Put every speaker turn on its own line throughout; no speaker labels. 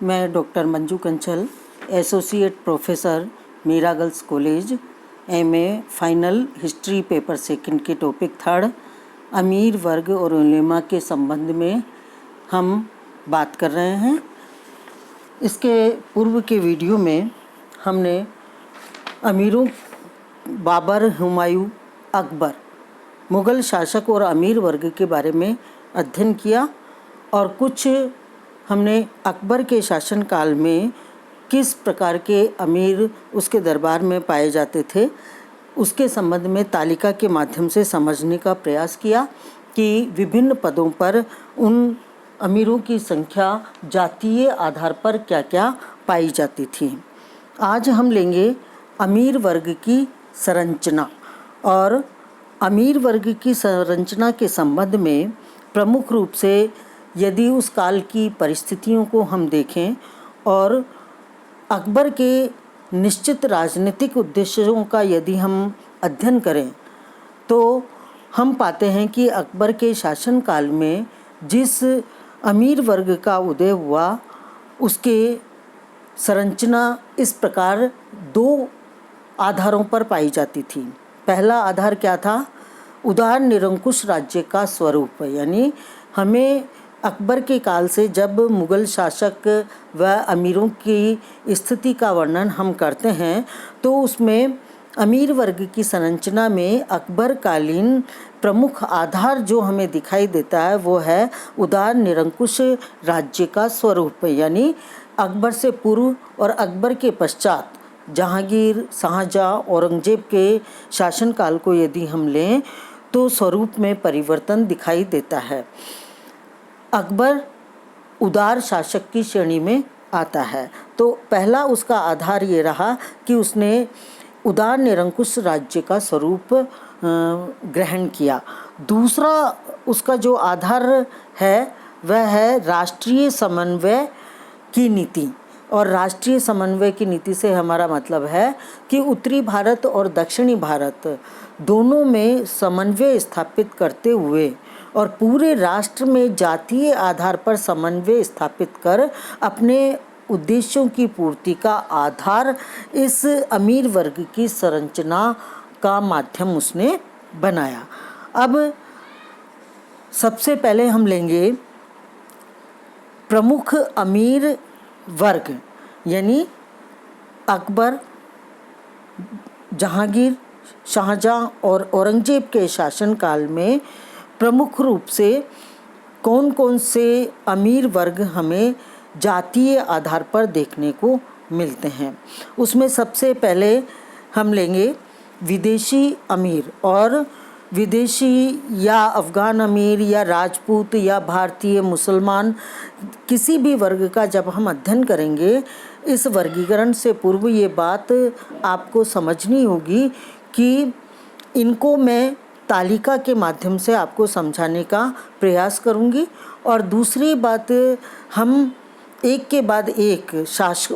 मैं doctor Manju Kanchal, associate professor Meera girls college, MA final history paper second के topic third अमीर वर्ग और उलेमा के संबंध में हम बात कर रहे हैं। इसके पूर्व के वीडियो में हमने अमीरों बाबर, हुमायूं, अकबर, मुग़ल शासक और अमीर वर्ग के बारे में अध्ययन किया और कुछ हमने अकबर के शासनकाल में किस प्रकार के अमीर उसके दरबार में पाए जाते थे उसके संबंध में तालिका के माध्यम से समझने का प्रयास किया कि विभिन्न पदों पर उन अमीरों की संख्या जातीय आधार पर क्या क्या पाई जाती थी। आज हम लेंगे अमीर वर्ग की संरचना और अमीर वर्ग की संरचना के संबंध में प्रमुख रूप से यदि उस काल की परिस्थितियों को हम देखें और अकबर के निश्चित राजनीतिक उद्देश्यों का यदि हम अध्ययन करें तो हम पाते हैं कि अकबर के शासनकाल में जिस अमीर वर्ग का उदय हुआ उसके संरचना इस प्रकार दो आधारों पर पाई जाती थी। पहला आधार क्या था? उदार निरंकुश राज्य का स्वरूप, यानी हमें अकबर के काल से जब मुग़ल शासक व अमीरों की स्थिति का वर्णन हम करते हैं तो उसमें अमीर वर्ग की संरचना में अकबर कालीन प्रमुख आधार जो हमें दिखाई देता है वो है उदार निरंकुश राज्य का स्वरूप, यानी अकबर से पूर्व और अकबर के पश्चात जहांगीर, शाहजहाँ, औरंगजेब के शासनकाल को यदि हम लें तो स्वरूप में परिवर्तन दिखाई देता है। अकबर उदार शासक की श्रेणी में आता है। तो पहला उसका आधार ये रहा कि उसने उदार निरंकुश राज्य का स्वरूप ग्रहण किया। दूसरा उसका जो आधार है वह है राष्ट्रीय समन्वय की नीति। और राष्ट्रीय समन्वय की नीति से हमारा मतलब है कि उत्तरी भारत और दक्षिणी भारत दोनों में समन्वय स्थापित करते हुए और पूरे राष्ट्र में जातीय आधार पर समन्वय स्थापित कर अपने उद्देश्यों की पूर्ति का आधार इस अमीर वर्ग की संरचना का माध्यम उसने बनाया। अब सबसे पहले हम लेंगे प्रमुख अमीर वर्ग, यानी अकबर, जहांगीर, शाहजहाँ और औरंगजेब के शासनकाल में प्रमुख रूप से कौन कौन से अमीर वर्ग हमें जातीय आधार पर देखने को मिलते हैं। उसमें सबसे पहले हम लेंगे विदेशी अमीर। और विदेशी या अफ़गान अमीर या राजपूत या भारतीय मुसलमान किसी भी वर्ग का जब हम अध्ययन करेंगे, इस वर्गीकरण से पूर्व ये बात आपको समझनी होगी कि इनको मैं तालिका के माध्यम से आपको समझाने का प्रयास करूंगी। और दूसरी बात, हम एक के बाद एक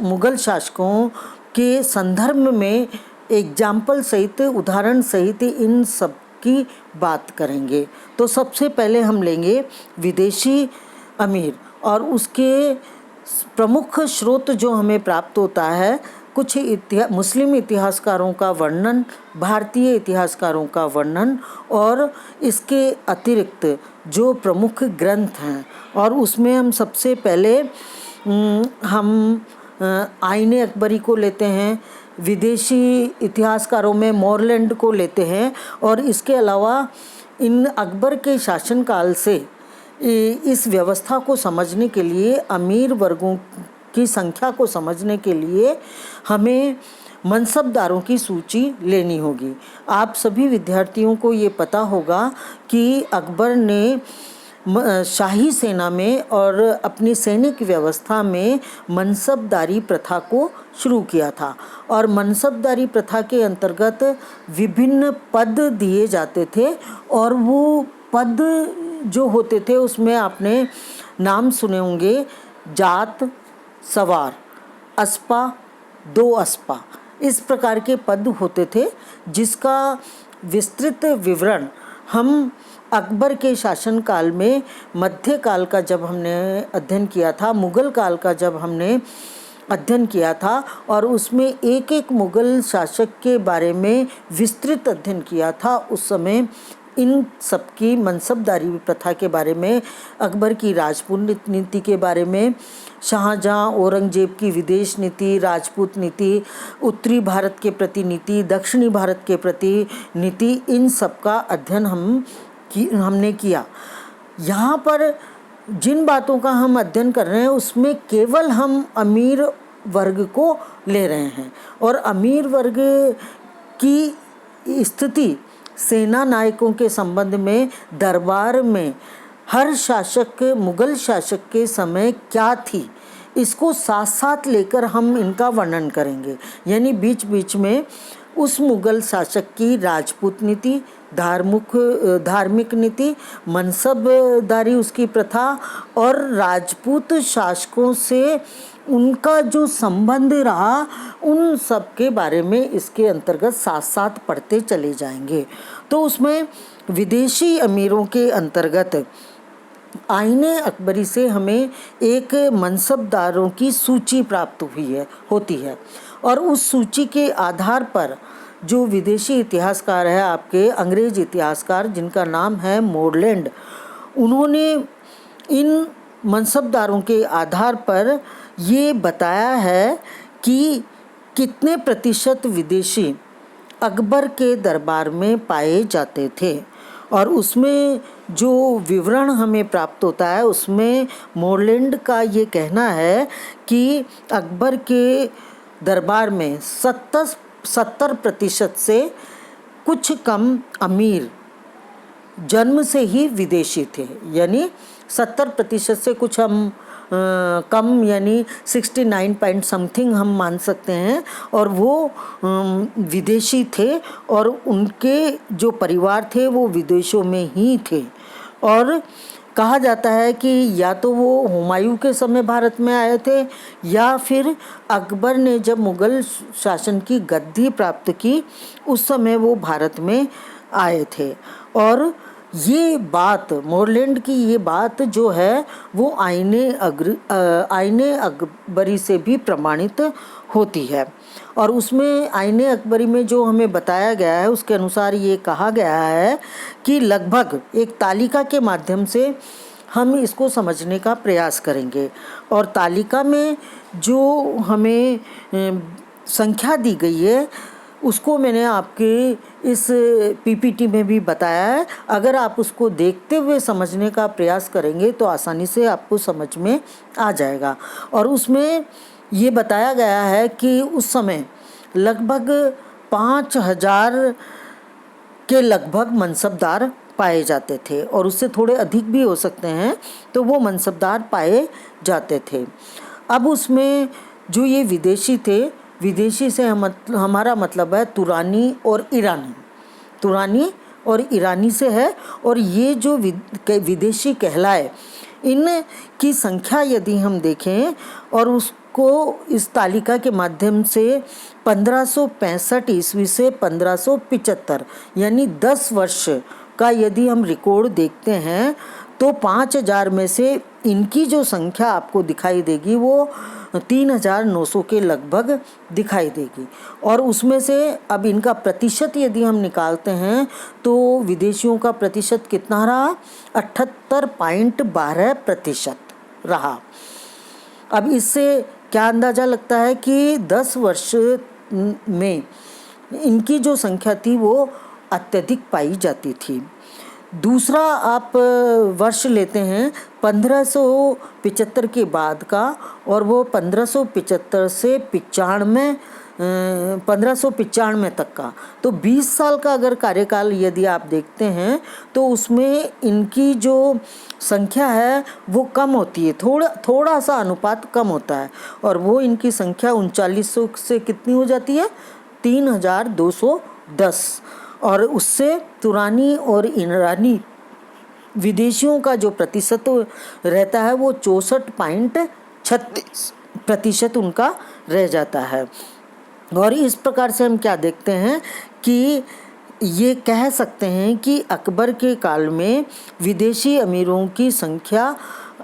मुग़ल शासकों के संदर्भ में एग्जाम्पल सहित, उदाहरण सहित इन सब की बात करेंगे। तो सबसे पहले हम लेंगे विदेशी अमीर और उसके प्रमुख स्रोत जो हमें प्राप्त होता है कुछ मुस्लिम इतिहासकारों का वर्णन, भारतीय इतिहासकारों का वर्णन और इसके अतिरिक्त जो प्रमुख ग्रंथ हैं। और उसमें हम सबसे पहले हम आईने अकबरी को लेते हैं, विदेशी इतिहासकारों में मोरलैंड को लेते हैं। और इसके अलावा इन अकबर के शासनकाल से इस व्यवस्था को समझने के लिए, अमीर वर्गों की संख्या को समझने के लिए हमें मनसबदारों की सूची लेनी होगी। आप सभी विद्यार्थियों को ये पता होगा कि अकबर ने शाही सेना में और अपनी सैनिक व्यवस्था में मनसबदारी प्रथा को शुरू किया था। और मनसबदारी प्रथा के अंतर्गत विभिन्न पद दिए जाते थे और वो पद जो होते थे उसमें आपने नाम सुने होंगे, जात, सवार, अस्पा, दो अस्पा, इस प्रकार के पद होते थे जिसका विस्तृत विवरण हम अकबर के शासनकाल में मध्यकाल का जब हमने अध्ययन किया था, मुग़ल काल का जब हमने अध्ययन किया था और उसमें एक एक मुग़ल शासक के बारे में विस्तृत अध्ययन किया था, उस समय इन सबकी मनसबदारी प्रथा के बारे में, अकबर की राजपूत नीति के बारे में, शाहजहाँ औरंगजेब की विदेश नीति, राजपूत नीति, उत्तरी भारत के प्रति नीति, दक्षिणी भारत के प्रति नीति, इन सब का अध्ययन हमने किया। यहाँ पर जिन बातों का हम अध्ययन कर रहे हैं उसमें केवल हम अमीर वर्ग को ले रहे हैं और अमीर वर्ग की स्थिति सेना नायकों के संबंध में दरबार में हर शासक, मुग़ल शासक के समय क्या थी, इसको साथ साथ लेकर हम इनका वर्णन करेंगे। यानी बीच बीच में उस मुग़ल शासक की राजपूत नीति, धार्मिक नीति, मनसबदारी उसकी प्रथा और राजपूत शासकों से उनका जो संबंध रहा, उन सब के बारे में इसके अंतर्गत साथ साथ पढ़ते चले जाएंगे। तो उसमें विदेशी अमीरों के अंतर्गत आईने अकबरी से हमें एक मनसबदारों की सूची प्राप्त होती है और उस सूची के आधार पर जो विदेशी इतिहासकार है आपके अंग्रेज इतिहासकार, जिनका नाम है मोरलैंड, उन्होंने इन मनसबदारों के आधार पर ये बताया है कि कितने प्रतिशत विदेशी अकबर के दरबार में पाए जाते थे। और उसमें जो विवरण हमें प्राप्त होता है उसमें मोरलैंड का ये कहना है कि अकबर के दरबार में 70% से कुछ कम अमीर जन्म से ही विदेशी थे। यानी 70% से कुछ हम कम, यानी 69 पॉइंट समथिंग हम मान सकते हैं, और वो विदेशी थे और उनके जो परिवार थे वो विदेशों में ही थे। और कहा जाता है कि या तो वो हुमायूं के समय भारत में आए थे या फिर अकबर ने जब मुग़ल शासन की गद्दी प्राप्त की उस समय वो भारत में आए थे। और ये बात, मोरलैंड की ये बात जो है वो आईने अकबरी से भी प्रमाणित होती है। और उसमें आईने अकबरी में जो हमें बताया गया है उसके अनुसार ये कहा गया है कि लगभग एक तालिका के माध्यम से हम इसको समझने का प्रयास करेंगे। और तालिका में जो हमें संख्या दी गई है उसको मैंने आपके इस पीपीटी में भी बताया है। अगर आप उसको देखते हुए समझने का प्रयास करेंगे तो आसानी से आपको समझ में आ जाएगा। और उसमें ये बताया गया है कि उस समय लगभग 5000 के लगभग मनसबदार पाए जाते थे और उससे थोड़े अधिक भी हो सकते हैं, तो वो मनसबदार पाए जाते थे। अब उसमें जो ये विदेशी थे, विदेशी से हमारा मतलब है तुरानी और ईरानी, तुरानी और ईरानी से है। और ये जो विदेशी कहलाए, इन की संख्या यदि हम देखें और उसको इस तालिका के माध्यम से 1565 ईस्वी से 1575 यानी 10 वर्ष का यदि हम रिकॉर्ड देखते हैं तो 5000 में से इनकी जो संख्या आपको दिखाई देगी वो 3900 के लगभग दिखाई देगी। और उसमें से अब इनका प्रतिशत यदि हम निकालते हैं तो विदेशियों का प्रतिशत कितना रहा? 78.12% रहा। अब इससे क्या अंदाज़ा लगता है कि 10 वर्ष में इनकी जो संख्या थी वो अत्यधिक पाई जाती थी। दूसरा आप वर्ष लेते हैं 1575 के बाद का, और वो 1575 से 1595 तक का, तो 20 साल का अगर कार्यकाल यदि आप देखते हैं तो उसमें इनकी जो संख्या है वो कम होती है, थोड़ा सा अनुपात कम होता है, और वो इनकी संख्या 3900 से कितनी हो जाती है? 3210। और उससे तुरानी और ईरानी विदेशियों का जो प्रतिशत रहता है वो 64.36% उनका रह जाता है। और इस प्रकार से हम क्या देखते हैं कि ये कह सकते हैं कि अकबर के काल में विदेशी अमीरों की संख्या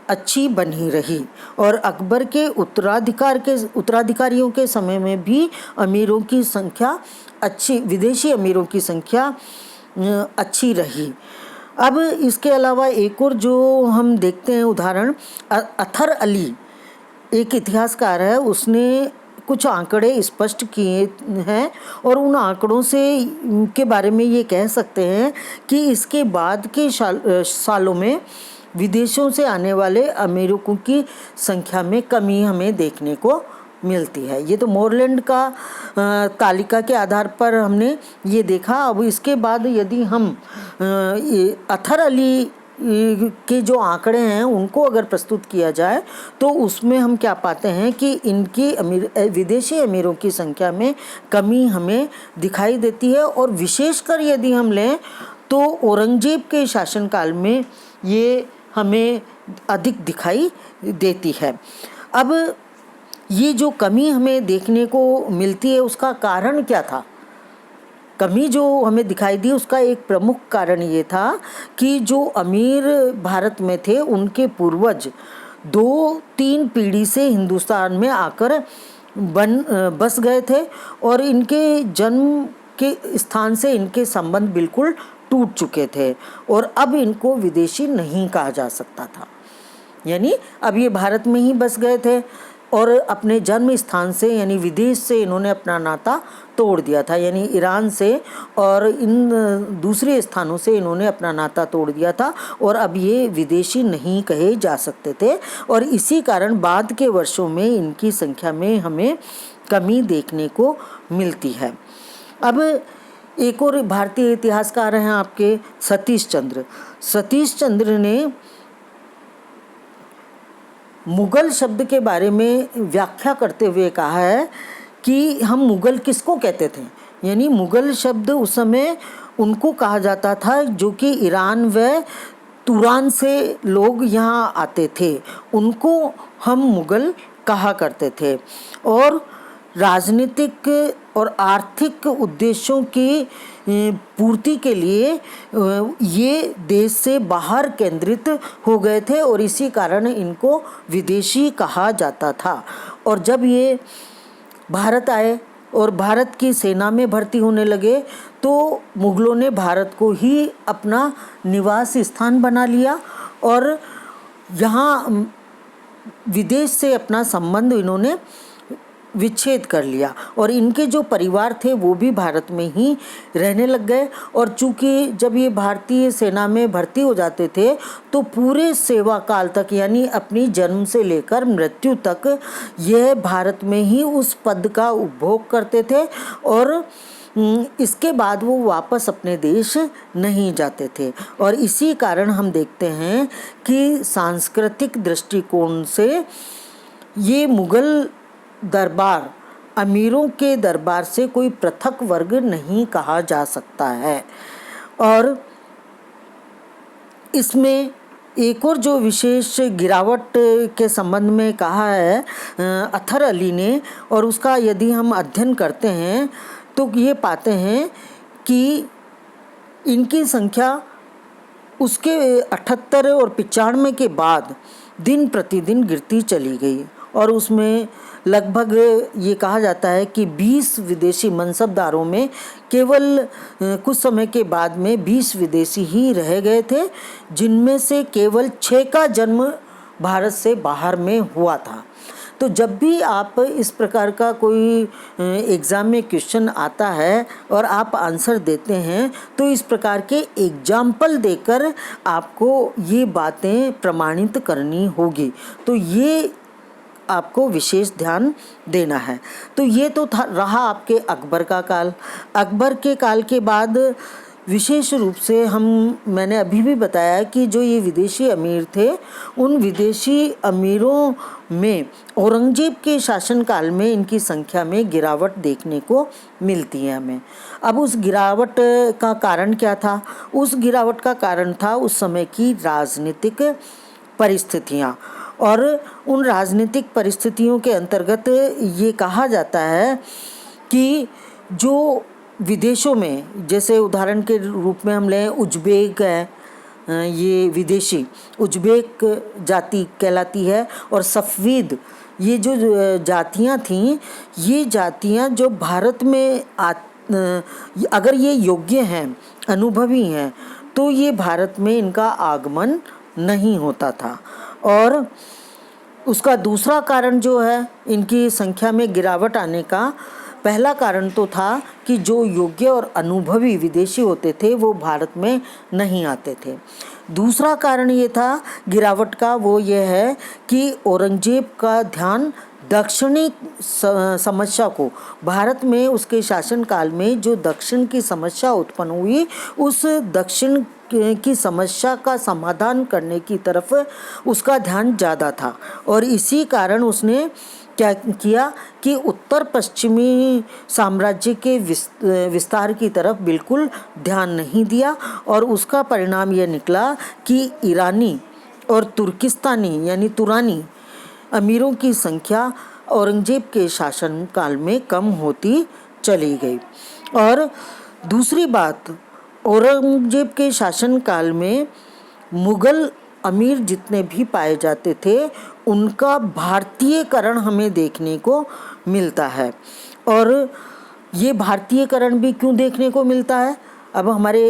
अच्छी बनी रही और अकबर के उत्तराधिकारियों के समय में भी अमीरों की संख्या विदेशी अमीरों की संख्या अच्छी रही। अब इसके अलावा एक और जो हम देखते हैं उदाहरण, अथर अली एक इतिहासकार है, उसने कुछ आंकड़े स्पष्ट किए हैं और उन आंकड़ों से के बारे में ये कह सकते हैं कि इसके बाद के सालों में विदेशों से आने वाले अमेरिकों की संख्या में कमी हमें देखने को मिलती है। ये तो मोरलैंड का तालिका के आधार पर हमने ये देखा। अब इसके बाद यदि हम अथर अली के जो आंकड़े हैं उनको अगर प्रस्तुत किया जाए तो उसमें हम क्या पाते हैं कि इनकी विदेशी अमीरों की संख्या में कमी हमें दिखाई देती है। और विशेषकर यदि हम लें तो औरंगजेब के शासनकाल में ये हमें अधिक दिखाई देती है। अब ये जो कमी हमें देखने को मिलती है उसका कारण क्या था? कमी जो हमें दिखाई दी उसका एक प्रमुख कारण ये था कि जो अमीर भारत में थे उनके पूर्वज 2-3 पीढ़ी से हिंदुस्तान में आकर बस गए थे और इनके जन्म के स्थान से इनके संबंध बिल्कुल टूट चुके थे और अब इनको विदेशी नहीं कहा जा सकता था। यानी अब ये भारत में ही बस गए थे और अपने जन्म स्थान से यानी विदेश से इन्होंने अपना नाता तोड़ दिया था, यानी ईरान से और इन दूसरे स्थानों से इन्होंने अपना नाता तोड़ दिया था और अब ये विदेशी नहीं कहे जा सकते थे और इसी कारण बाद के वर्षों में इनकी संख्या में हमें कमी देखने को मिलती है। अब एक और भारतीय इतिहासकार हैं आपके सतीश चंद्र ने मुगल शब्द के बारे में व्याख्या करते हुए कहा है कि हम मुगल किसको कहते थे, यानी मुगल शब्द उस समय उनको कहा जाता था जो कि ईरान व तुरान से लोग यहाँ आते थे, उनको हम मुगल कहा करते थे और राजनीतिक और आर्थिक उद्देश्यों की पूर्ति के लिए ये देश से बाहर केंद्रित हो गए थे और इसी कारण इनको विदेशी कहा जाता था। और जब ये भारत आए और भारत की सेना में भर्ती होने लगे तो मुगलों ने भारत को ही अपना निवास स्थान बना लिया और यहाँ विदेश से अपना संबंध इन्होंने विच्छेद कर लिया और इनके जो परिवार थे वो भी भारत में ही रहने लग गए। और चूंकि जब ये भारतीय सेना में भर्ती हो जाते थे तो पूरे सेवा काल तक यानी अपनी जन्म से लेकर मृत्यु तक यह भारत में ही उस पद का उपभोग करते थे और इसके बाद वो वापस अपने देश नहीं जाते थे। और इसी कारण हम देखते हैं कि सांस्कृतिक दृष्टिकोण से ये मुगल दरबार अमीरों के दरबार से कोई पृथक वर्ग नहीं कहा जा सकता है। और इसमें एक और जो विशेष गिरावट के संबंध में कहा है अथर अली ने और उसका यदि हम अध्ययन करते हैं तो ये पाते हैं कि इनकी संख्या उसके 78 और 95 के बाद दिन प्रतिदिन गिरती चली गई और उसमें लगभग ये कहा जाता है कि 20 विदेशी मनसबदारों में केवल कुछ समय के बाद में 20 विदेशी ही रह गए थे, जिनमें से केवल 6 का जन्म भारत से बाहर में हुआ था। तो जब भी आप इस प्रकार का कोई एग्ज़ाम में क्वेश्चन आता है और आप आंसर देते हैं तो इस प्रकार के एग्जाम्पल देकर आपको ये बातें प्रमाणित करनी होगी। तो ये आपको विशेष ध्यान देना है। तो ये तो रहा आपके अकबर का काल। अकबर के काल के बाद विशेष रूप से मैंने अभी भी बताया कि जो ये विदेशी अमीर थे उन विदेशी अमीरों में औरंगजेब के शासनकाल में इनकी संख्या में गिरावट देखने को मिलती है हमें। अब उस गिरावट का कारण क्या था? उस गिरावट का कारण था उस समय की राजनीतिक परिस्थितियाँ और उन राजनीतिक परिस्थितियों के अंतर्गत ये कहा जाता है कि जो विदेशों में, जैसे उदाहरण के रूप में हम लें उज्बेक है, ये विदेशी उज्बेक जाति कहलाती है, और सफ़वीद, ये जो जातियाँ थीं, ये जातियाँ जो भारत में अगर ये योग्य हैं, अनुभवी हैं, तो ये भारत में इनका आगमन नहीं होता था। और उसका दूसरा कारण जो है इनकी संख्या में गिरावट आने का, पहला कारण तो था कि जो योग्य और अनुभवी विदेशी होते थे वो भारत में नहीं आते थे। दूसरा कारण ये था गिरावट का, वो ये है कि औरंगजेब का ध्यान दक्षिणी समस्या को, भारत में उसके शासनकाल में जो दक्षिण की समस्या उत्पन्न हुई, उस दक्षिण की समस्या का समाधान करने की तरफ उसका ध्यान ज़्यादा था। और इसी कारण उसने क्या किया कि उत्तर पश्चिमी साम्राज्य के विस्तार की तरफ बिल्कुल ध्यान नहीं दिया, और उसका परिणाम यह निकला कि ईरानी और तुर्किस्तानी यानी तुरानी अमीरों की संख्या औरंगजेब के शासनकाल में कम होती चली गई। और दूसरी बात, औरंगजेब के शासनकाल में मुग़ल अमीर जितने भी पाए जाते थे उनका भारतीयकरण हमें देखने को मिलता है। और ये भारतीयकरण भी क्यों देखने को मिलता है? अब हमारे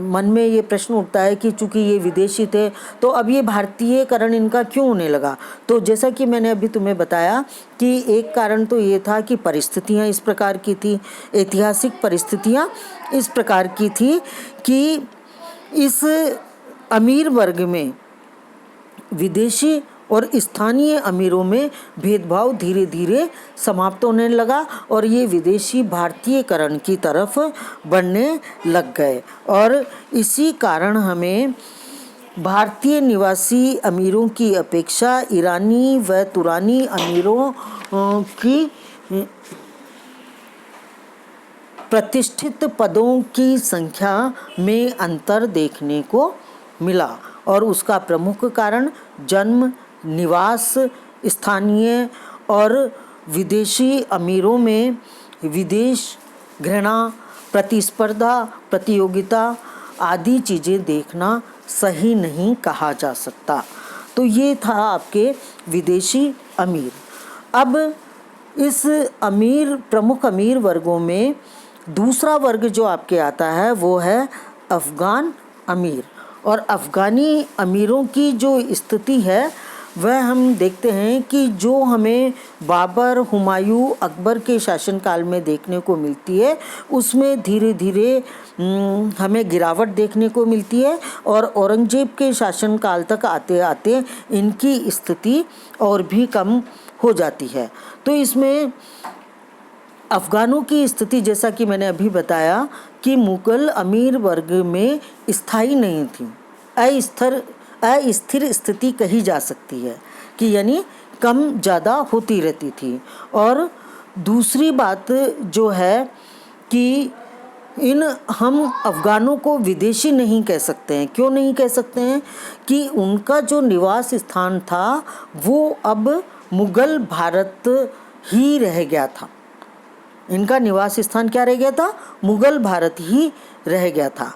मन में ये प्रश्न उठता है कि चूंकि ये विदेशी थे तो अब ये भारतीयकरण इनका क्यों होने लगा? तो जैसा कि मैंने अभी तुम्हें बताया कि एक कारण तो ये था कि परिस्थितियाँ इस प्रकार की थी, ऐतिहासिक परिस्थितियाँ इस प्रकार की थी कि इस अमीर वर्ग में विदेशी और स्थानीय अमीरों में भेदभाव धीरे धीरे समाप्त होने लगा, और ये विदेशी भारतीयकरण की तरफ बढ़ने लग गए। और इसी कारण हमें भारतीय निवासी अमीरों की अपेक्षा ईरानी व तुरानी अमीरों की प्रतिष्ठित पदों की संख्या में अंतर देखने को मिला। और उसका प्रमुख कारण जन्म, निवास, स्थानीय और विदेशी अमीरों में विदेश घृणा, प्रतिस्पर्धा, प्रतियोगिता आदि चीज़ें देखना सही नहीं कहा जा सकता। तो ये था आपके विदेशी अमीर। अब इस प्रमुख अमीर वर्गों में दूसरा वर्ग जो आपके आता है वो है अफ़गान अमीर। और अफ़गानी अमीरों की जो स्थिति है वह हम देखते हैं कि जो हमें बाबर, हुमायूं, अकबर के शासनकाल में देखने को मिलती है उसमें धीरे धीरे हमें गिरावट देखने को मिलती है, और औरंगजेब के शासनकाल तक आते आते इनकी स्थिति और भी कम हो जाती है। तो इसमें अफ़गानों की स्थिति, जैसा कि मैंने अभी बताया कि मुग़ल अमीर वर्ग में स्थायी नहीं थी, अस्थिर स्थिति कही जा सकती है कि यानी कम ज़्यादा होती रहती थी। और दूसरी बात जो है कि हम अफ़गानों को विदेशी नहीं कह सकते हैं। क्यों नहीं कह सकते हैं? कि उनका जो निवास स्थान था वो अब मुग़ल भारत ही रह गया था। इनका निवास स्थान क्या रह गया था? मुग़ल भारत ही रह गया था।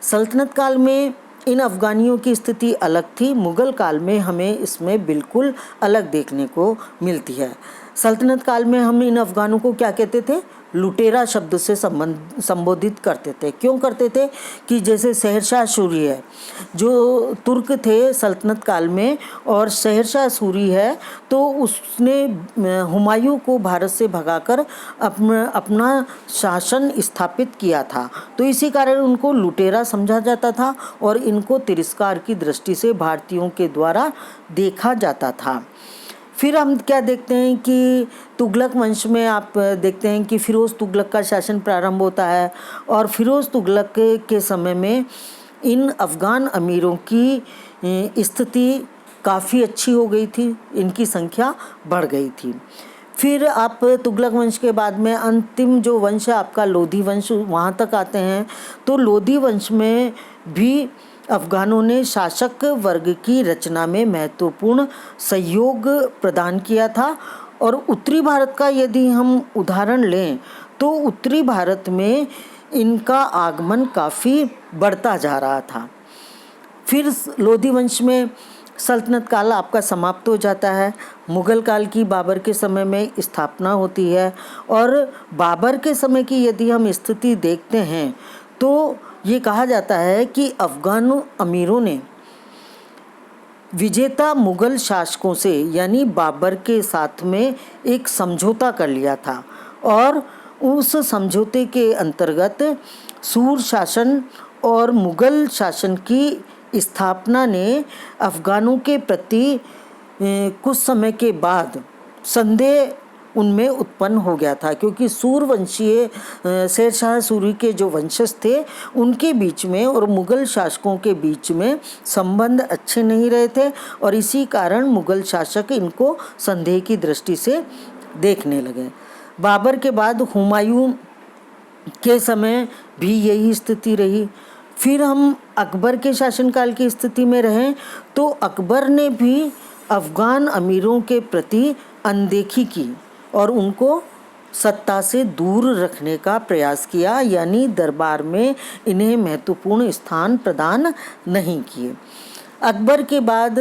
सल्तनत काल में इन अफ़गानियों की स्थिति अलग थी, मुग़ल काल में हमें इसमें बिल्कुल अलग देखने को मिलती है। सल्तनत काल में हम इन अफ़गानों को क्या कहते थे? लुटेरा शब्द से संबोधित करते थे। क्यों करते थे? कि जैसे शहरशाह सूरी है जो तुर्क थे सल्तनत काल में, और शहरशाह सूरी है तो उसने हुमायूं को भारत से भगाकर अपना शासन स्थापित किया था। तो इसी कारण उनको लुटेरा समझा जाता था और इनको तिरस्कार की दृष्टि से भारतीयों के द्वारा देखा जाता था। फिर हम क्या देखते हैं कि तुगलक वंश में आप देखते हैं कि फ़िरोज़ तुगलक का शासन प्रारंभ होता है, और फ़िरोज़ तुगलक के समय में इन अफ़गान अमीरों की स्थिति काफ़ी अच्छी हो गई थी, इनकी संख्या बढ़ गई थी। फिर आप तुगलक वंश के बाद में अंतिम जो वंश है आपका लोधी वंश, वहाँ तक आते हैं। तो लोधी वंश में भी अफ़गानों ने शासक वर्ग की रचना में महत्वपूर्ण सहयोग प्रदान किया था। और उत्तरी भारत का यदि हम उदाहरण लें तो उत्तरी भारत में इनका आगमन काफ़ी बढ़ता जा रहा था। फिर लोधी वंश में सल्तनत काल आपका समाप्त हो जाता है। मुग़ल काल की बाबर के समय में स्थापना होती है, और बाबर के समय की यदि हम स्थिति देखते हैं तो ये कहा जाता है कि अफ़गान अमीरों ने विजेता मुग़ल शासकों से यानी बाबर के साथ में एक समझौता कर लिया था, और उस समझौते के अंतर्गत सूर शासन और मुग़ल शासन की स्थापना ने अफ़गानों के प्रति कुछ समय के बाद संदेह उनमें उत्पन्न हो गया था, क्योंकि सूरवंशीय शेरशाह सूरी के जो वंशज थे उनके बीच में और मुग़ल शासकों के बीच में संबंध अच्छे नहीं रहे थे, और इसी कारण मुग़ल शासक इनको संदेह की दृष्टि से देखने लगे। बाबर के बाद हुमायूं के समय भी यही स्थिति रही। फिर हम अकबर के शासनकाल की स्थिति में रहें तो अकबर ने भी अफ़गान अमीरों के प्रति अनदेखी की और उनको सत्ता से दूर रखने का प्रयास किया, यानी दरबार में इन्हें महत्वपूर्ण स्थान प्रदान नहीं किए। अकबर के बाद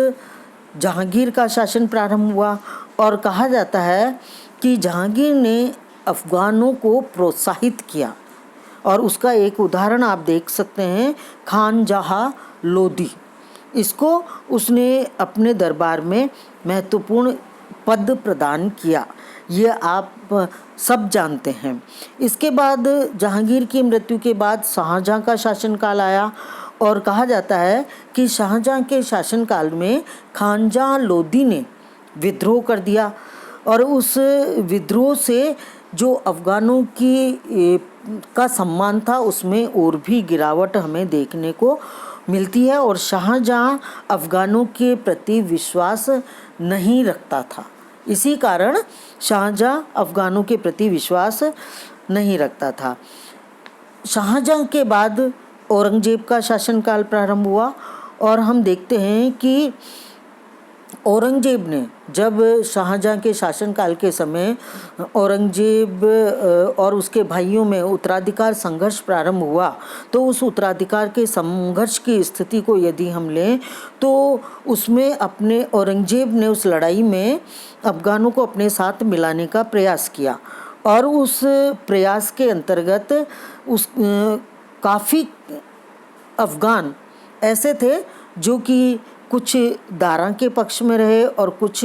जहांगीर का शासन प्रारंभ हुआ, और कहा जाता है कि जहांगीर ने अफ़गानों को प्रोत्साहित किया, और उसका एक उदाहरण आप देख सकते हैं, खान जहाँ लोधी। इसको उसने अपने दरबार में महत्वपूर्ण पद प्रदान किया, ये आप सब जानते हैं। इसके बाद जहांगीर की मृत्यु के बाद शाहजहाँ का शासनकाल आया, और कहा जाता है कि शाहजहाँ के शासनकाल में खानजहाँ लोधी ने विद्रोह कर दिया, और उस विद्रोह से जो अफ़गानों की का सम्मान था उसमें और भी गिरावट हमें देखने को मिलती है, और शाहजहाँ अफ़गानों के प्रति विश्वास नहीं रखता था। इसी कारण शाहजहाँ अफ़गानों के प्रति विश्वास नहीं रखता था। शाहजहाँ के बाद औरंगज़ेब का शासनकाल प्रारंभ हुआ, और हम देखते हैं कि औरंगज़ेब ने जब शाहजहाँ के शासनकाल के समय औरंगज़ेब और उसके भाइयों में उत्तराधिकार संघर्ष प्रारंभ हुआ, तो उस उत्तराधिकार के संघर्ष की स्थिति को यदि हम लें तो उसमें अपने औरंगज़ेब ने उस लड़ाई में अफ़गानों को अपने साथ मिलाने का प्रयास किया, और उस प्रयास के अंतर्गत उस काफ़ी अफ़गान ऐसे थे जो कि कुछ दारा के पक्ष में रहे और कुछ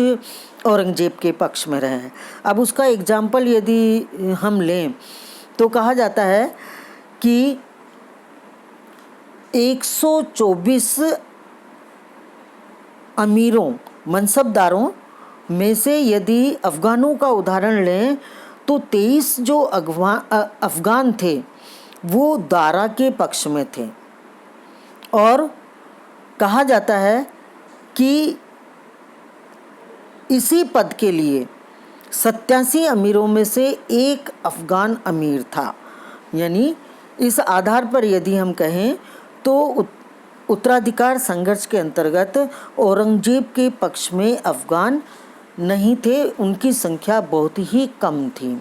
औरंगज़ेब के पक्ष में रहे। अब उसका एग्जाम्पल यदि हम लें तो कहा जाता है कि 124 अमीरों मनसबदारों में से यदि अफ़गानों का उदाहरण लें तो 23 जो अफ़गान थे वो दारा के पक्ष में थे, और कहा जाता है कि इसी पद के लिए 87 अमीरों में से एक अफ़गान अमीर था। यानी इस आधार पर यदि हम कहें तो उत्तराधिकार संघर्ष के अंतर्गत औरंगज़ेब के पक्ष में अफ़गान नहीं थे, उनकी संख्या बहुत ही कम थी।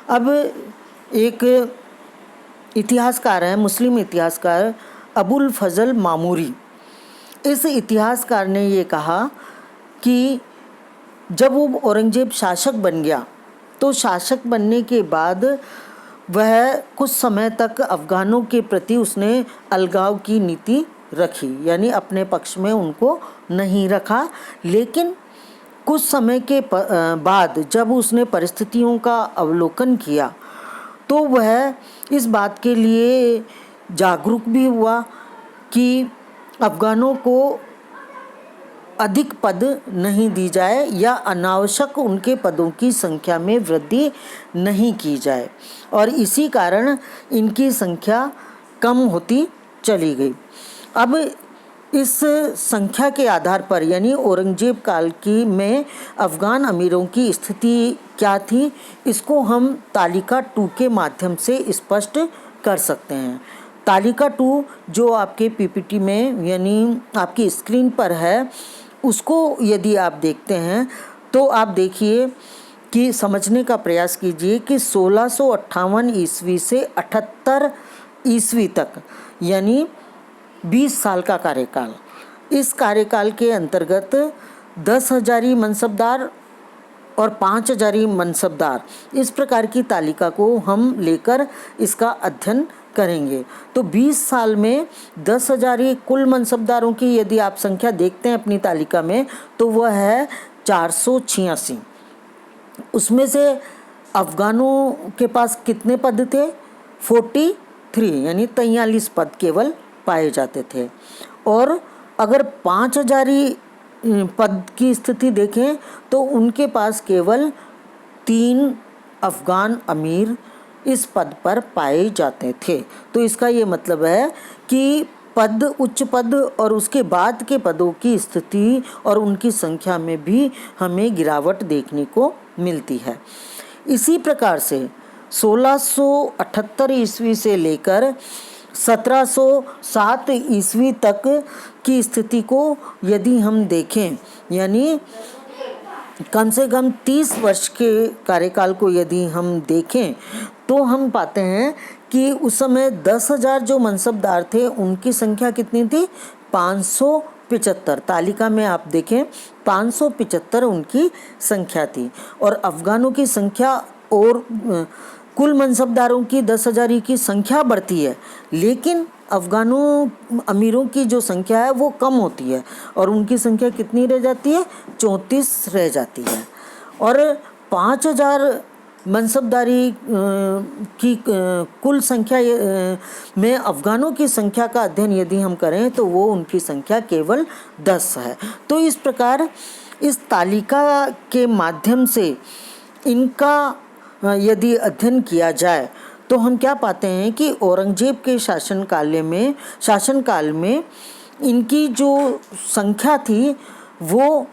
अब एक इतिहासकार है, मुस्लिम इतिहासकार अबुल फजल मामूरी। इस इतिहासकार ने ये कहा कि जब वो औरंगज़ेब शासक बन गया तो शासक बनने के बाद वह कुछ समय तक अफ़गानों के प्रति उसने अलगाव की नीति रखी, यानी अपने पक्ष में उनको नहीं रखा। लेकिन कुछ समय के बाद जब उसने परिस्थितियों का अवलोकन किया तो वह इस बात के लिए जागरूक भी हुआ कि अफ़गानों को अधिक पद नहीं दी जाए या अनावश्यक उनके पदों की संख्या में वृद्धि नहीं की जाए, और इसी कारण इनकी संख्या कम होती चली गई। अब इस संख्या के आधार पर यानी औरंगज़ेब काल की में अफ़गान अमीरों की स्थिति क्या थी, इसको हम तालिका 2 के माध्यम से स्पष्ट कर सकते हैं। तालिका 2 जो आपके पीपीटी में यानी आपकी स्क्रीन पर है, उसको यदि आप देखते हैं तो आप देखिए कि समझने का प्रयास कीजिए कि 1658 ईस्वी से 78 ईस्वी तक, यानी 20 साल का कार्यकाल। इस कार्यकाल के अंतर्गत 10,000 मनसबदार और 5,000 मनसबदार, इस प्रकार की तालिका को हम लेकर इसका अध्ययन करेंगे। तो 20 साल में 10,000 कुल मनसबदारों की यदि आप संख्या देखते हैं अपनी तालिका में, तो वह है 486। उसमें से अफ़गानों के पास कितने पद थे? 43, यानी 43 पद केवल पाए जाते थे। और अगर 5,000 पद की स्थिति देखें तो उनके पास केवल 3 अफ़गान अमीर इस पद पर पाए जाते थे। तो इसका ये मतलब है कि पद, उच्च पद और उसके बाद के पदों की स्थिति और उनकी संख्या में भी हमें गिरावट देखने को मिलती है। इसी प्रकार से 1678 ईस्वी से लेकर 1707 ईस्वी तक की स्थिति को यदि हम देखें, यानी कम से कम 30 वर्ष के कार्यकाल को यदि हम देखें, तो हम पाते हैं कि उस समय 10,000 जो मनसबदार थे उनकी संख्या कितनी थी? 575। तालिका में आप देखें 575 उनकी संख्या थी। और अफ़गानों की संख्या और कुल मनसबदारों की 10,000 की संख्या बढ़ती है, लेकिन अफ़गानों अमीरों की जो संख्या है वो कम होती है और उनकी संख्या कितनी रह जाती है? 34 रह जाती है। और 5,000 मनसबदारी की कुल संख्या में अफ़गानों की संख्या का अध्ययन यदि हम करें तो वो उनकी संख्या केवल 10 है। तो इस प्रकार इस तालिका के माध्यम से इनका यदि अध्ययन किया जाए तो हम क्या पाते हैं कि औरंगजेब के शासनकाल में इनकी जो संख्या थी वो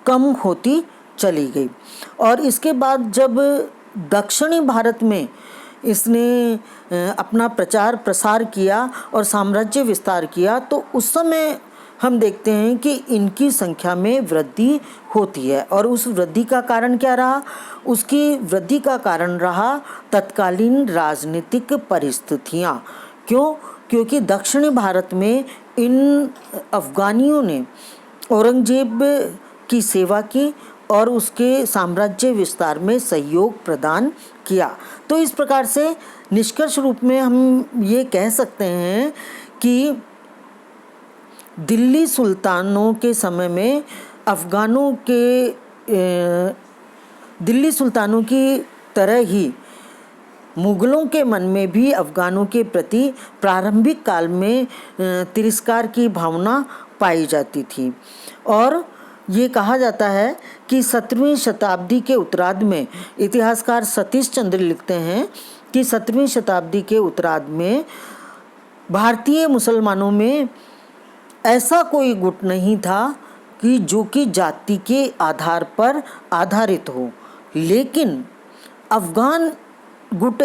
कम होती चली गई। और इसके बाद जब दक्षिणी भारत में इसने अपना प्रचार प्रसार किया और साम्राज्य विस्तार किया, तो उस समय हम देखते हैं कि इनकी संख्या में वृद्धि होती है। और उस वृद्धि का कारण क्या रहा? उसकी वृद्धि का कारण रहा तत्कालीन राजनीतिक परिस्थितियाँ। क्यों? क्योंकि दक्षिणी भारत में इन अफ़गानियों ने औरंगजेब की सेवा की और उसके साम्राज्य विस्तार में सहयोग प्रदान किया। तो इस प्रकार से निष्कर्ष रूप में हम ये कह सकते हैं कि दिल्ली सुल्तानों के समय में दिल्ली सुल्तानों की तरह ही मुग़लों के मन में भी अफ़गानों के प्रति प्रारंभिक काल में तिरस्कार की भावना पाई जाती थी। और ये कहा जाता है कि 17वीं शताब्दी के उत्तरार्ध में, इतिहासकार सतीश चंद्र लिखते हैं कि 17वीं शताब्दी के उत्तरार्ध में भारतीय मुसलमानों में ऐसा कोई गुट नहीं था कि जो कि जाति के आधार पर आधारित हो, लेकिन अफ़गान गुट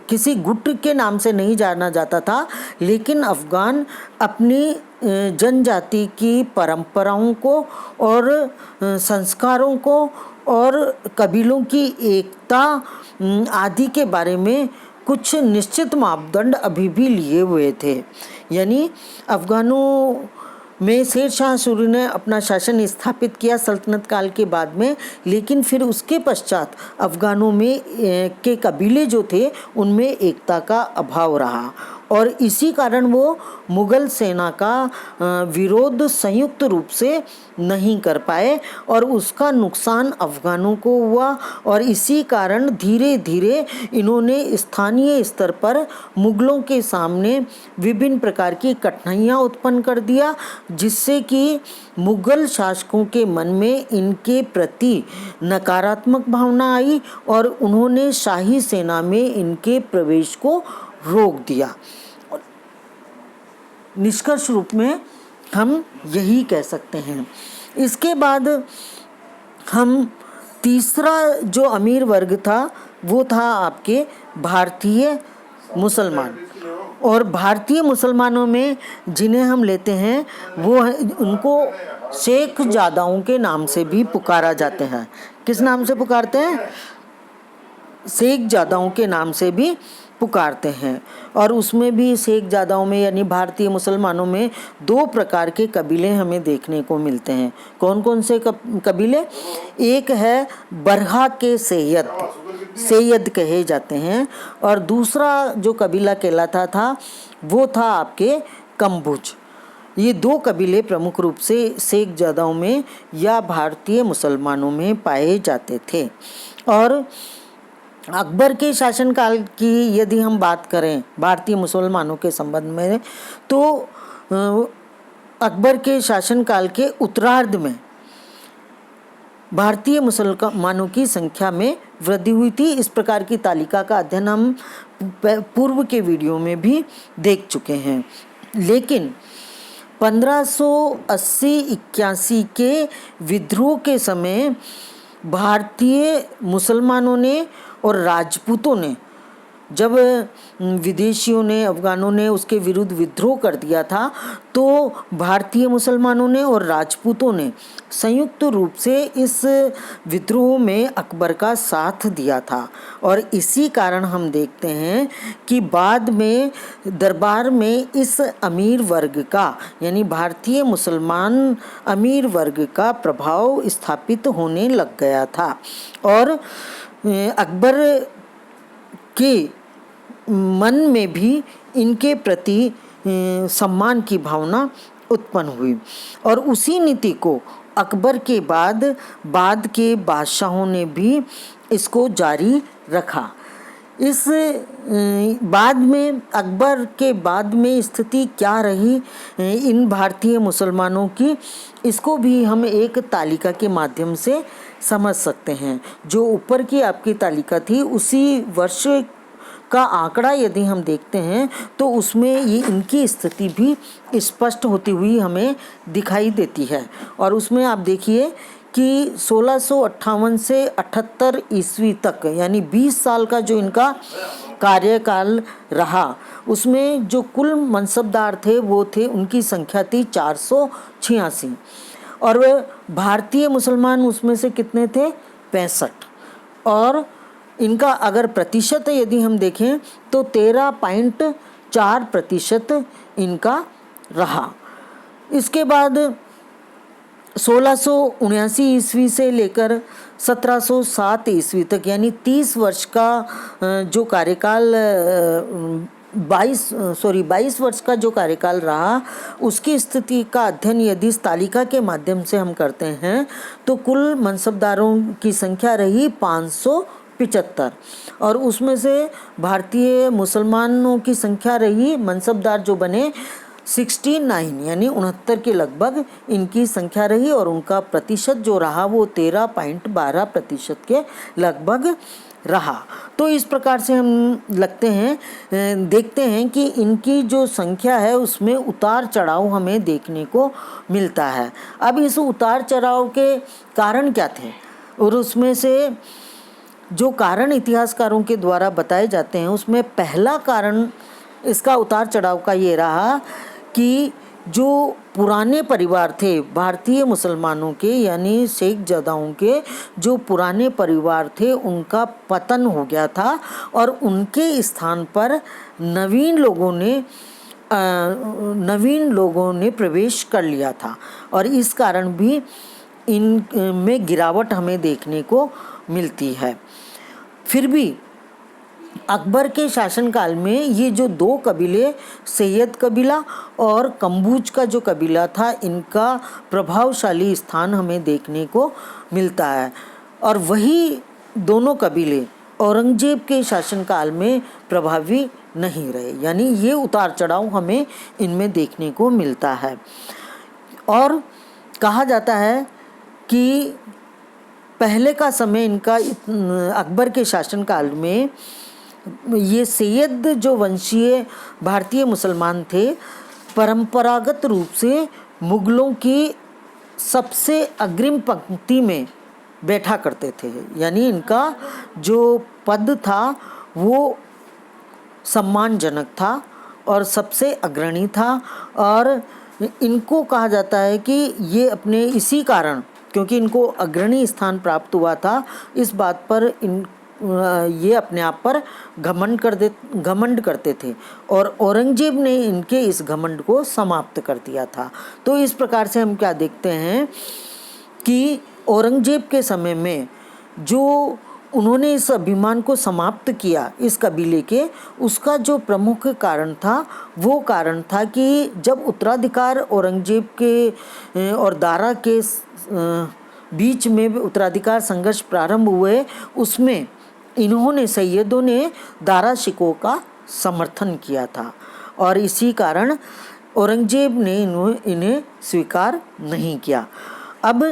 किसी गुट के नाम से नहीं जाना जाता था, लेकिन अफ़गान अपनी जनजाति की परंपराओं को और संस्कारों को और कबीलों की एकता आदि के बारे में कुछ निश्चित मापदंड अभी भी लिए हुए थे। यानी अफ़गानों में शेर शाह सूरी ने अपना शासन स्थापित किया सल्तनत काल के बाद में, लेकिन फिर उसके पश्चात अफ़गानों में के कबीले जो थे उनमें एकता का अभाव रहा और इसी कारण वो मुग़ल सेना का विरोध संयुक्त रूप से नहीं कर पाए और उसका नुकसान अफ़गानों को हुआ। और इसी कारण धीरे धीरे इन्होंने स्थानीय स्तर पर मुग़लों के सामने विभिन्न प्रकार की कठिनाइयाँ उत्पन्न कर दिया, जिससे कि मुग़ल शासकों के मन में इनके प्रति नकारात्मक भावना आई और उन्होंने शाही सेना में इनके प्रवेश को रोक दिया। निष्कर्ष रूप में हम यही कह सकते हैं। इसके बाद हम तीसरा जो अमीर वर्ग था वो था आपके भारतीय मुसलमान। और भारतीय मुसलमानों में जिन्हें हम लेते हैं वो उनको शेख ज़ादाओं के नाम से भी पुकारा जाते हैं। किस नाम से पुकारते हैं? शेखजादाओं के नाम से भी पुकारते हैं। और उसमें भी शेखजादाओं में यानी भारतीय मुसलमानों में दो प्रकार के कबीले हमें देखने को मिलते हैं। कौन कौन से कबीले? एक है बरहा के सैयद कहे जाते हैं, और दूसरा जो कबीला कहलाता था वो था आपके कम्बुज। ये दो कबीले प्रमुख रूप से शेखजादाओं में या भारतीय मुसलमानों में पाए जाते थे। और अकबर के शासनकाल की यदि हम बात करें भारतीय मुसलमानों के संबंध में, तो अकबर के शासनकाल के उत्तरार्ध में भारतीय मुसलमानों की संख्या में वृद्धि हुई थी। इस प्रकार की तालिका का अध्ययन हम पूर्व के वीडियो में भी देख चुके हैं। लेकिन 1580-81 के विद्रोह के समय भारतीय मुसलमानों ने और राजपूतों ने, जब विदेशियों ने, अफगानों ने उसके विरुद्ध विद्रोह कर दिया था, तो भारतीय मुसलमानों ने और राजपूतों ने संयुक्त रूप से इस विद्रोह में अकबर का साथ दिया था। और इसी कारण हम देखते हैं कि बाद में दरबार में इस अमीर वर्ग का यानी भारतीय मुसलमान अमीर वर्ग का प्रभाव स्थापित होने लग गया था। और अकबर के मन में भी इनके प्रति सम्मान की भावना उत्पन्न हुई। और उसी नीति को अकबर के बाद के बादशाहों ने भी इसको जारी रखा। इस बाद में अकबर के बाद में स्थिति क्या रही इन भारतीय मुसलमानों की, इसको भी हम एक तालिका के माध्यम से समझ सकते हैं। जो ऊपर की आपकी तालिका थी उसी वर्ष का आंकड़ा यदि हम देखते हैं तो उसमें ये इनकी स्थिति भी स्पष्ट होती हुई हमें दिखाई देती है। और उसमें आप देखिए कि 1658 से 78 ईस्वी तक यानी 20 साल का जो इनका कार्यकाल रहा, उसमें जो कुल मनसबदार थे वो थे, उनकी संख्या थी 486। और वे भारतीय मुसलमान उसमें से कितने थे? 65। और इनका अगर प्रतिशत यदि हम देखें तो 13.4% इनका रहा। इसके बाद 1679 ईस्वी से लेकर 1707 ईस्वी तक यानी 30 वर्ष का जो कार्यकाल 22 वर्ष का जो कार्यकाल रहा, उसकी स्थिति का अध्ययन यदि इस तालिका के माध्यम से हम करते हैं तो कुल मनसबदारों की संख्या रही 575। और उसमें से भारतीय मुसलमानों की संख्या रही, मनसबदार जो बने 69 यानी 69 के लगभग इनकी संख्या रही। और उनका प्रतिशत जो रहा वो 13.12% के लगभग रहा। तो इस प्रकार से हम देखते हैं कि इनकी जो संख्या है उसमें उतार चढ़ाव हमें देखने को मिलता है। अब इस उतार चढ़ाव के कारण क्या थे, और उसमें से जो कारण इतिहासकारों के द्वारा बताए जाते हैं उसमें पहला कारण इसका उतार चढ़ाव का ये रहा कि जो पुराने परिवार थे भारतीय मुसलमानों के यानी शेखजादाओं के, जो पुराने परिवार थे उनका पतन हो गया था और उनके स्थान पर नवीन लोगों ने प्रवेश कर लिया था। और इस कारण भी इन में गिरावट हमें देखने को मिलती है। फिर भी अकबर के शासनकाल में ये जो दो कबीले, सैयद कबीला और कम्बुज का जो कबीला था, इनका प्रभावशाली स्थान हमें देखने को मिलता है। और वही दोनों कबीले औरंगजेब के शासनकाल में प्रभावी नहीं रहे, यानी ये उतार चढ़ाव हमें इनमें देखने को मिलता है। और कहा जाता है कि पहले का समय इनका अकबर के शासनकाल में ये सैयद जो वंशीय भारतीय मुसलमान थे परंपरागत रूप से मुगलों की सबसे अग्रिम पंक्ति में बैठा करते थे, यानी इनका जो पद था वो सम्मानजनक था और सबसे अग्रणी था। और इनको कहा जाता है कि ये अपने इसी कारण क्योंकि इनको अग्रणी स्थान प्राप्त हुआ था, इस बात पर ये अपने आप पर घमंड करते थे और औरंगजेब ने इनके इस घमंड को समाप्त कर दिया था। तो इस प्रकार से हम क्या देखते हैं कि औरंगजेब के समय में जो उन्होंने इस अभिमान को समाप्त किया इस कबीले के, उसका जो प्रमुख कारण था वो कारण था कि जब उत्तराधिकार औरंगजेब के और दारा के बीच में उत्तराधिकार संघर्ष प्रारंभ हुए, उसमें इन्होंने सैयदों ने दारा शिकोह का समर्थन किया था और इसी कारण औरंगजेब ने इन्हें स्वीकार नहीं किया। अब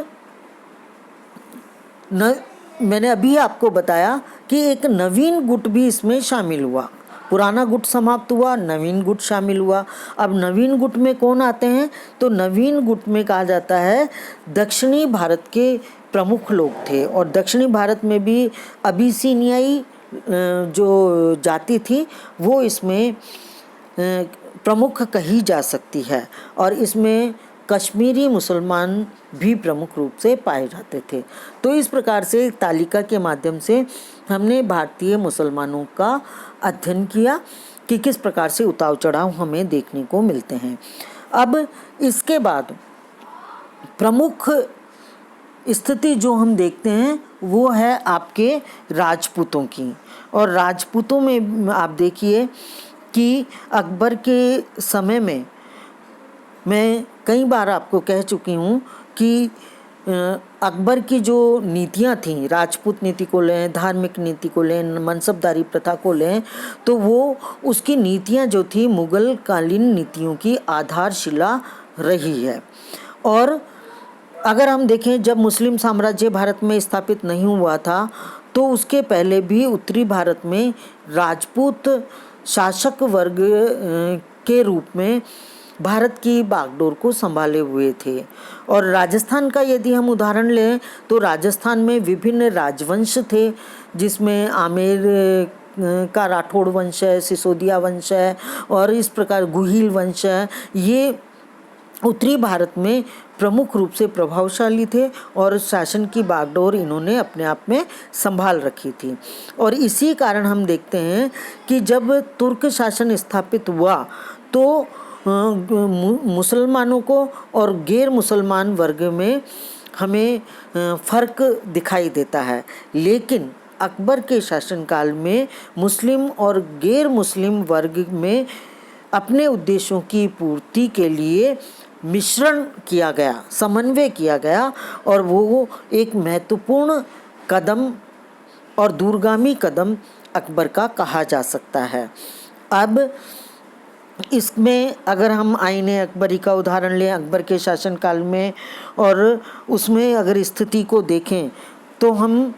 मैंने अभी आपको बताया कि एक नवीन गुट भी इसमें शामिल हुआ, पुराना गुट समाप्त हुआ, नवीन गुट शामिल हुआ। अब नवीन गुट में कौन आते हैं? तो नवीन गुट में कहा जाता है दक्षिणी भारत के प्रमुख लोग थे और दक्षिणी भारत में भी अबिसिनियाई जो जाति थी वो इसमें प्रमुख कही जा सकती है और इसमें कश्मीरी मुसलमान भी प्रमुख रूप से पाए जाते थे। तो इस प्रकार से एक तालिका के माध्यम से हमने भारतीय मुसलमानों का अध्ययन किया कि किस प्रकार से उतार चढ़ाव हमें देखने को मिलते हैं। अब इसके बाद प्रमुख स्थिति जो हम देखते हैं वो है आपके राजपूतों की, और राजपूतों में आप देखिए कि अकबर के समय में मैं कई बार आपको कह चुकी हूँ कि अकबर की जो नीतियाँ थीं, राजपूत नीति को लें, धार्मिक नीति को लें, मनसबदारी प्रथा को लें, तो वो उसकी नीतियाँ जो थी मुग़ल कालीन नीतियों की आधारशिला रही है। और अगर हम देखें जब मुस्लिम साम्राज्य भारत में स्थापित नहीं हुआ था तो उसके पहले भी उत्तरी भारत में राजपूत शासक वर्ग के रूप में भारत की बागडोर को संभाले हुए थे। और राजस्थान का यदि हम उदाहरण लें तो राजस्थान में विभिन्न राजवंश थे, जिसमें आमेर का राठौड़ वंश है, सिसोदिया वंश है और इस प्रकार गुहिल वंश है। ये उत्तरी भारत में प्रमुख रूप से प्रभावशाली थे और शासन की बागडोर इन्होंने अपने आप में संभाल रखी थी। और इसी कारण हम देखते हैं कि जब तुर्क शासन स्थापित हुआ तो मुसलमानों को और गैर मुसलमान वर्ग में हमें फ़र्क दिखाई देता है, लेकिन अकबर के शासनकाल में मुस्लिम और गैर मुस्लिम वर्ग में अपने उद्देश्यों की पूर्ति के लिए मिश्रण किया गया, समन्वय किया गया और वो एक महत्वपूर्ण कदम और दूरगामी कदम अकबर का कहा जा सकता है। अब इसमें अगर हम आईने अकबरी का उदाहरण लें अकबर के शासनकाल में और उसमें अगर स्थिति को देखें तो हम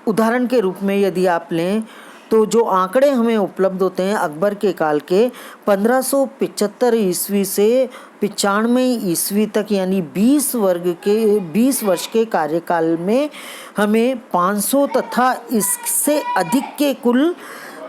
उदाहरण के रूप में यदि आप लें तो जो आंकड़े हमें उपलब्ध होते हैं अकबर के काल के 1575 ईस्वी से 95 ईस्वी तक, यानी 20 वर्ष के कार्यकाल में हमें 500 तथा इससे अधिक के कुल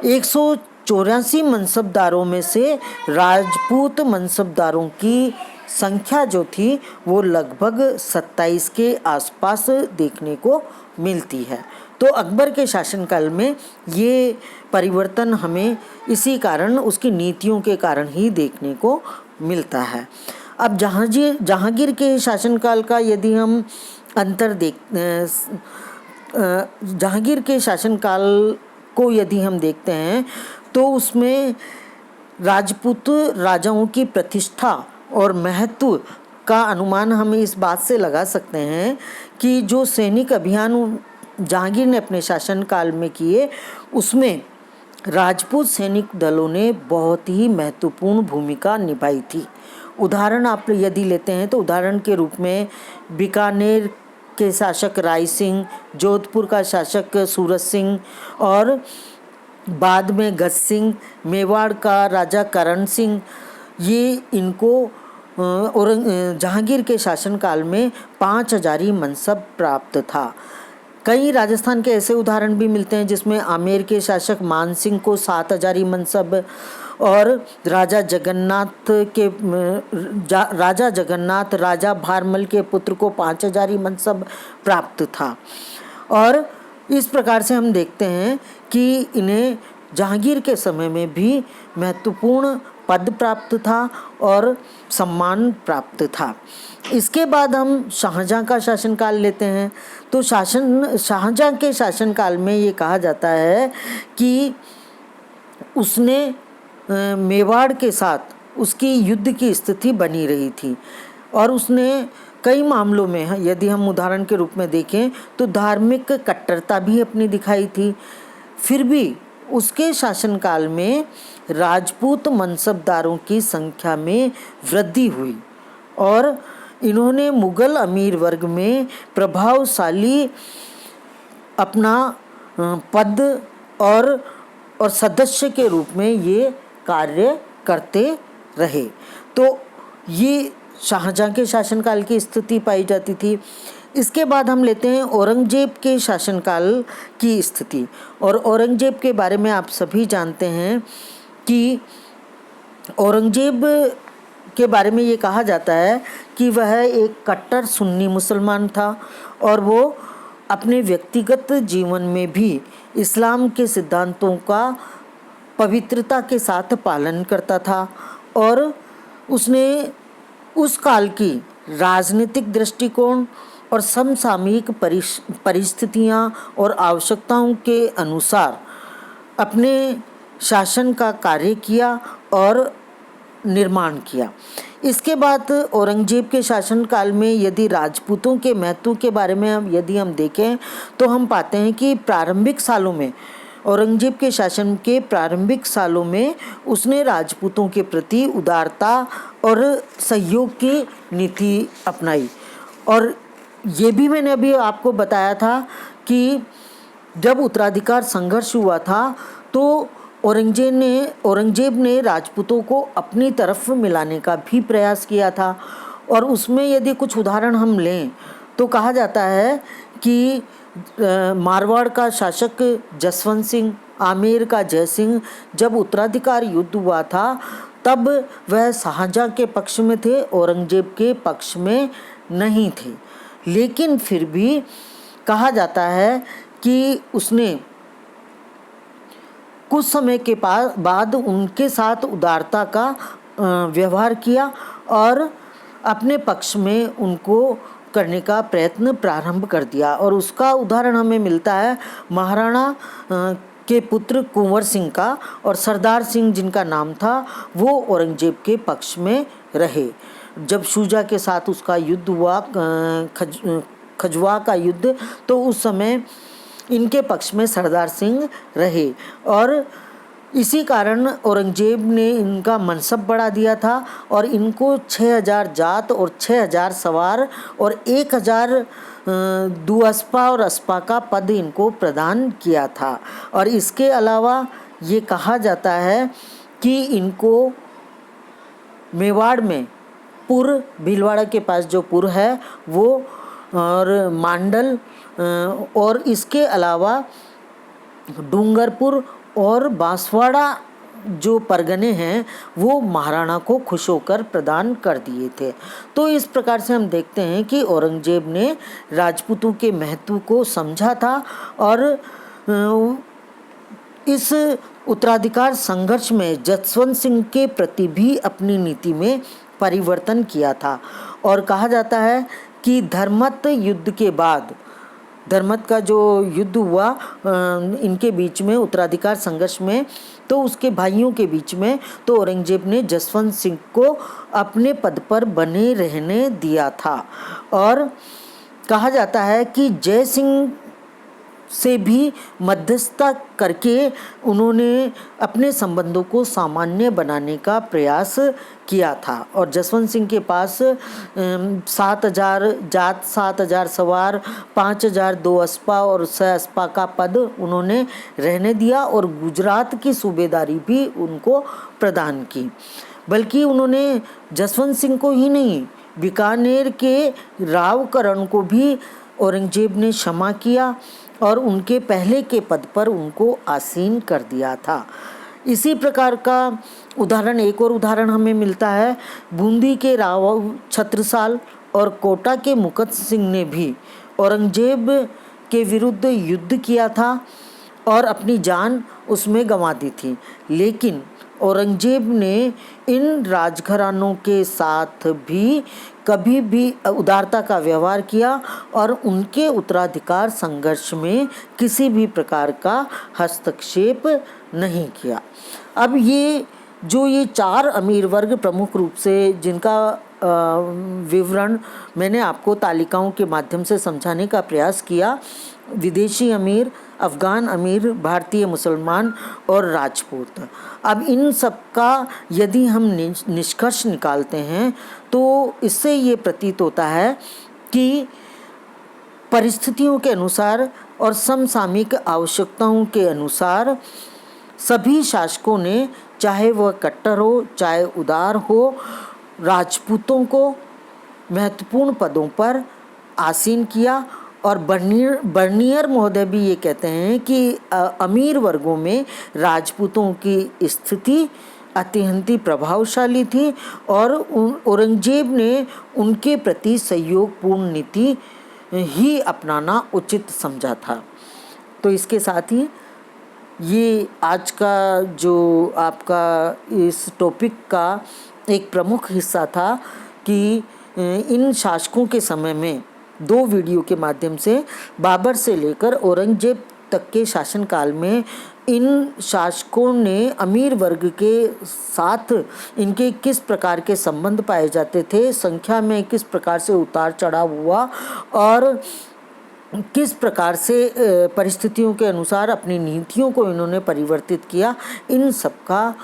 184 मनसबदारों में से राजपूत मनसबदारों की संख्या जो थी वो लगभग 27 के आसपास देखने को मिलती है। तो अकबर के शासनकाल में ये परिवर्तन हमें इसी कारण उसकी नीतियों के कारण ही देखने को मिलता है। अब जहांगीर के शासनकाल का यदि हम अंतर जहांगीर के शासनकाल को यदि हम देखते हैं तो उसमें राजपूत राजाओं की प्रतिष्ठा और महत्व का अनुमान हम इस बात से लगा सकते हैं कि जो सैनिक अभियान जहांगीर ने अपने शासनकाल में किए उसमें राजपूत सैनिक दलों ने बहुत ही महत्वपूर्ण भूमिका निभाई थी। उदाहरण आप यदि लेते हैं तो उदाहरण के रूप में बीकानेर के शासक राय सिंह, जोधपुर का शासक सूरज सिंह और बाद में गज सिंह, मेवाड़ का राजा करण सिंह, ये इनको जहांगीर के शासनकाल में 5000 मनसब प्राप्त था। कई राजस्थान के ऐसे उदाहरण भी मिलते हैं जिसमें आमेर के शासक मान सिंह को 7,000 मनसब और राजा जगन्नाथ राजा भारमल के पुत्र को 5,000 मनसब प्राप्त था। और इस प्रकार से हम देखते हैं कि इन्हें जहांगीर के समय में भी महत्वपूर्ण पद प्राप्त था और सम्मान प्राप्त था। इसके बाद हम शाहजहां का शासनकाल लेते हैं। तो शाहजहां के शासनकाल में ये कहा जाता है कि उसने मेवाड़ के साथ उसकी युद्ध की स्थिति बनी रही थी और उसने कई मामलों में, यदि हम उदाहरण के रूप में देखें तो धार्मिक कट्टरता भी अपनी दिखाई थी। फिर भी उसके शासनकाल में राजपूत मनसबदारों की संख्या में वृद्धि हुई और इन्होंने मुगल अमीर वर्ग में प्रभावशाली अपना पद और सदस्य के रूप में ये कार्य करते रहे। तो ये शाहजहां के शासनकाल की स्थिति पाई जाती थी। इसके बाद हम लेते हैं औरंगजेब के शासनकाल की स्थिति। और औरंगजेब के बारे में आप सभी जानते हैं कि औरंगजेब के बारे में ये कहा जाता है कि वह एक कट्टर सुन्नी मुसलमान था और वो अपने व्यक्तिगत जीवन में भी इस्लाम के सिद्धांतों का पवित्रता के साथ पालन करता था और उसने उस काल की राजनीतिक दृष्टिकोण और समसामयिक परिस्थितियां और आवश्यकताओं के अनुसार अपने शासन का कार्य किया और निर्माण किया। इसके बाद औरंगजेब के शासनकाल में यदि राजपूतों के महत्व के बारे में यदि हम देखें तो हम पाते हैं कि प्रारंभिक सालों में, औरंगजेब के शासन के प्रारंभिक सालों में उसने राजपूतों के प्रति उदारता और सहयोग की नीति अपनाई। और ये भी मैंने अभी आपको बताया था कि जब उत्तराधिकार संघर्ष हुआ था तो औरंगजेब ने राजपूतों को अपनी तरफ मिलाने का भी प्रयास किया था। और उसमें यदि कुछ उदाहरण हम लें तो कहा जाता है कि मारवाड़ का शासक जसवंत सिंह, आमेर का जय सिंह, जब उत्तराधिकार युद्ध हुआ था तब वह शाहजहां के पक्ष में थे, औरंगजेब के पक्ष में नहीं थे। लेकिन फिर भी कहा जाता है कि उसने कुछ समय के बाद उनके साथ उदारता का व्यवहार किया और अपने पक्ष में उनको करने का प्रयत्न प्रारंभ कर दिया। और उसका उदाहरण हमें मिलता है महाराणा के पुत्र कुंवर सिंह का, और सरदार सिंह जिनका नाम था वो औरंगजेब के पक्ष में रहे। जब शुजा के साथ उसका युद्ध हुआ, खजवा का युद्ध, तो उस समय इनके पक्ष में सरदार सिंह रहे और इसी कारण औरंगजेब ने इनका मनसब बढ़ा दिया था और इनको 6,000 जात और 6,000 सवार और 1,000 दुअस्पा और अस्पा का पद इनको प्रदान किया था। और इसके अलावा ये कहा जाता है कि इनको मेवाड़ में पुर, भीलवाड़ा के पास जो पुर है वो, और मांडल, और इसके अलावा डूंगरपुर और बांसवाड़ा जो परगने हैं वो महाराणा को खुश होकर प्रदान कर दिए थे। तो इस प्रकार से हम देखते हैं कि औरंगजेब ने राजपूतों के महत्व को समझा था और इस उत्तराधिकार संघर्ष में जसवंत सिंह के प्रति भी अपनी नीति में परिवर्तन किया था। और कहा जाता है कि धर्मत युद्ध के बाद, धर्मत का जो युद्ध हुआ इनके बीच में उत्तराधिकार संघर्ष में, तो उसके भाइयों के बीच में, तो औरंगजेब ने जसवंत सिंह को अपने पद पर बने रहने दिया था। और कहा जाता है कि जय सिंह से भी मध्यस्थता करके उन्होंने अपने संबंधों को सामान्य बनाने का प्रयास किया था। और जसवंत सिंह के पास 7,000 जात, 7,000 सवार, 5,000 दुअस्पा और 6 अस्पा का पद उन्होंने रहने दिया और गुजरात की सूबेदारी भी उनको प्रदान की। बल्कि उन्होंने जसवंत सिंह को ही नहीं, बीकानेर के रावकरण को भी औरंगजेब ने क्षमा किया और उनके पहले के पद पर उनको आसीन कर दिया था। इसी प्रकार का उदाहरण, एक और उदाहरण हमें मिलता है। बूंदी के राव छत्रसाल और कोटा के मुकत सिंह ने भी औरंगजेब के विरुद्ध युद्ध किया था और अपनी जान उसमें गंवा दी थी, लेकिन औरंगजेब ने इन राजघरानों के साथ भी कभी भी उदारता का व्यवहार किया और उनके उत्तराधिकार संघर्ष में किसी भी प्रकार का हस्तक्षेप नहीं किया। अब ये चार अमीर वर्ग प्रमुख रूप से जिनका विवरण मैंने आपको तालिकाओं के माध्यम से समझाने का प्रयास किया, विदेशी अमीर, अफ़गान अमीर, भारतीय मुसलमान और राजपूत। अब इन सब का यदि हम निष्कर्ष निकालते हैं तो इससे ये प्रतीत होता है कि परिस्थितियों के अनुसार और समसामयिक आवश्यकताओं के अनुसार सभी शासकों ने, चाहे वह कट्टर हो चाहे उदार हो, राजपूतों को महत्वपूर्ण पदों पर आसीन किया। और बर्नियर महोदय भी ये कहते हैं कि अमीर वर्गों में राजपूतों की स्थिति अत्यंत प्रभावशाली थी और औरंगजेब ने उनके प्रति सहयोगपूर्ण नीति ही अपनाना उचित समझा था। तो इसके साथ ही ये आज का जो आपका इस टॉपिक का एक प्रमुख हिस्सा था कि इन शासकों के समय में 2 वीडियो के माध्यम से बाबर से लेकर औरंगजेब तक के शासनकाल में इन शासकों ने अमीर वर्ग के साथ इनके किस प्रकार के संबंध पाए जाते थे, संख्या में किस प्रकार से उतार चढ़ाव हुआ और किस प्रकार से परिस्थितियों के अनुसार अपनी नीतियों को इन्होंने परिवर्तित किया, इन सब का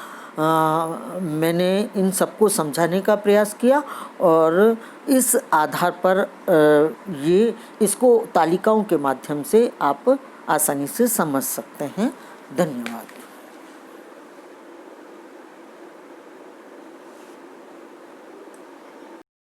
मैंने इन सबको समझाने का प्रयास किया और इस आधार पर इसको तालिकाओं के माध्यम से आप आसानी से समझ सकते हैं। धन्यवाद।